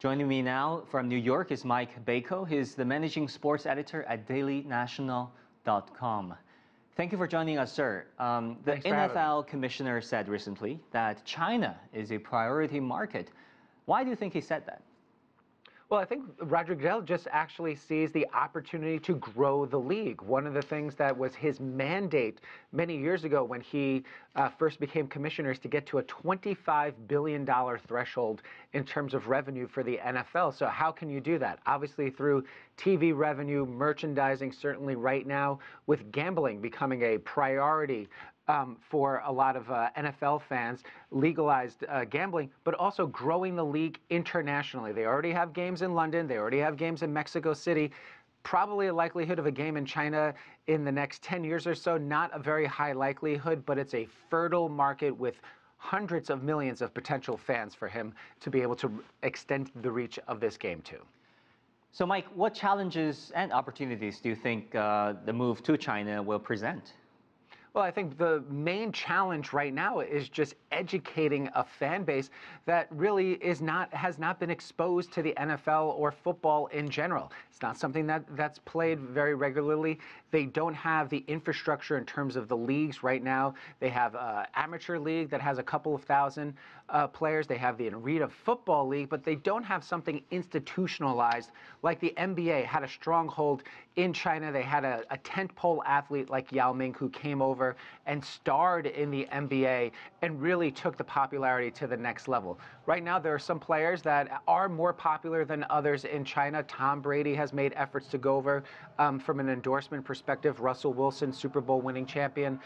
Joining me now from New York is Mike Bako. He's the managing sports editor at dailynational.com. Thank you for joining us, sir. The NFL commissioner said recently that China is a priority market. Why do you think he said that? Well, I think Roger Goodell just actually sees the opportunity to grow the league. One of the things that was his mandate many years ago when he first became commissioner is to get to a $25 billion threshold in terms of revenue for the NFL. So how can you do that? Obviously through TV revenue, merchandising, certainly right now with gambling becoming a priority for a lot of NFL fans, legalized gambling, but also growing the league internationally. They already have games in London. They already have games in Mexico City. Probably a likelihood of a game in China in the next 10 years or so. Not a very high likelihood, but it's a fertile market with hundreds of millions of potential fans for him to be able to extend the reach of this game to. So, Mike, what challenges and opportunities do you think the move to China will present? Well, I think the main challenge right now is just educating a fan base that really has not been exposed to the NFL or football in general. It's not something that's played very regularly. They don't have the infrastructure in terms of the leagues right now. They have an amateur league that has a couple of thousand players. They have the Arena Football League, but they don't have something institutionalized like the NBA had a stronghold in China. They had a tentpole athlete like Yao Ming who came over and starred in the NBA and really took the popularity to the next level. Right now, there are some players that are more popular than others in China. Tom Brady has made efforts to go over from an endorsement perspective. Russell Wilson, Super Bowl winning champion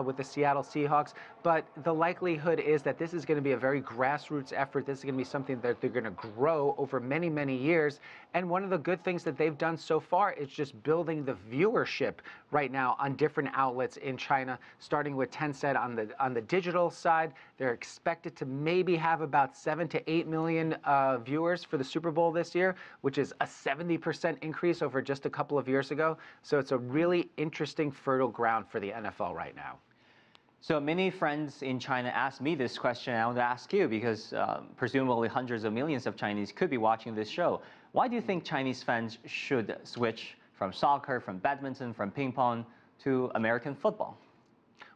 with the Seattle Seahawks. But the likelihood is that this is going to be a very grassroots effort. This is going to be something that they're going to grow over many, many years. And one of the good things that they've done so far is just building the viewership right now on different outlets in China, starting with Tencent on the digital side. They're expected to maybe have about 7 to 8 million viewers for the Super Bowl this year, which is a 70% increase over just a couple of years ago. So it's a really interesting, fertile ground for the NFL right now. So many friends in China asked me this question. I want to ask you because presumably hundreds of millions of Chinese could be watching this show. Why do you think Chinese fans should switch from soccer, from badminton, from ping pong to American football?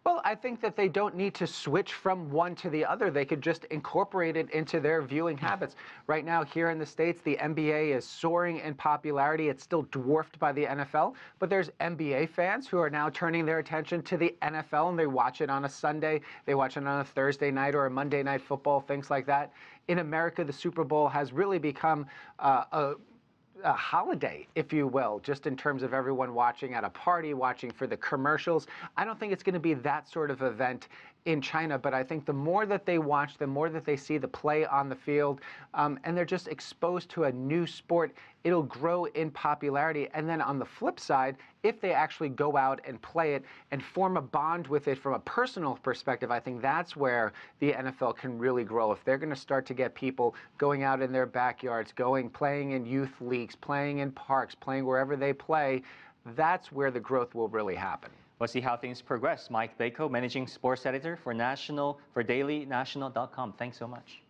Well, I think that they don't need to switch from one to the other. They could just incorporate it into their viewing habits. Right now, here in the States, the NBA is soaring in popularity. It's still dwarfed by the NFL, but there's NBA fans who are now turning their attention to the NFL, and they watch it on a Sunday. They watch it on a Thursday night or a Monday night football, things like that. In America, the Super Bowl has really become a holiday, if you will, just in terms of everyone watching at a party, watching for the commercials. I don't think it's going to be that sort of event in China, but I think the more that they watch, the more that they see the play on the field, and they're just exposed to a new sport, it'll grow in popularity. And then on the flip side, if they actually go out and play it and form a bond with it from a personal perspective, I think that's where the NFL can really grow. If they're going to start to get people going out in their backyards, playing in youth leagues, playing in parks, playing wherever they play, that's where the growth will really happen. We'll see how things progress. Mike Bako, managing sports editor for dailynational.com. Thanks so much.